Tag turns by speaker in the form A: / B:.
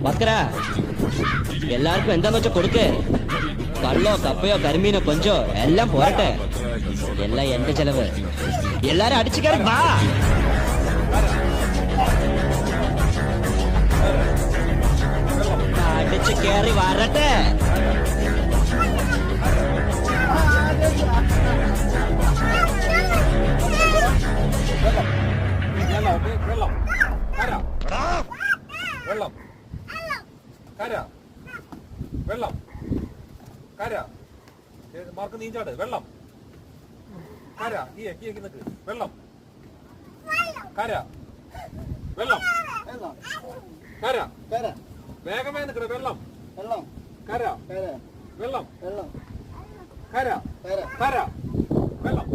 A: ബക്കരാ എല്ലാവർക്കും എന്താന്ന് വെച്ചാ കൊടുക്കേ. കള്ളോ കപ്പയോ കരിമീനോ കൊഞ്ചോ എല്ലാം പോരട്ടെ. എല്ലാം എന്റെ ചെലവ്. എല്ലാരും അടിച്ചു കയറി വാ. അടിച്ചു കയറി വരട്ടെ.
B: വെള്ളം കര വെള്ളം കര മാർക്ക് നീച്ചാട് വെള്ളം കര നിക്ക് വെള്ളം കര വെള്ളം കര വേഗമേ നിൽക്കണ വെള്ളം കര വെള്ളം കര കര വെള്ളം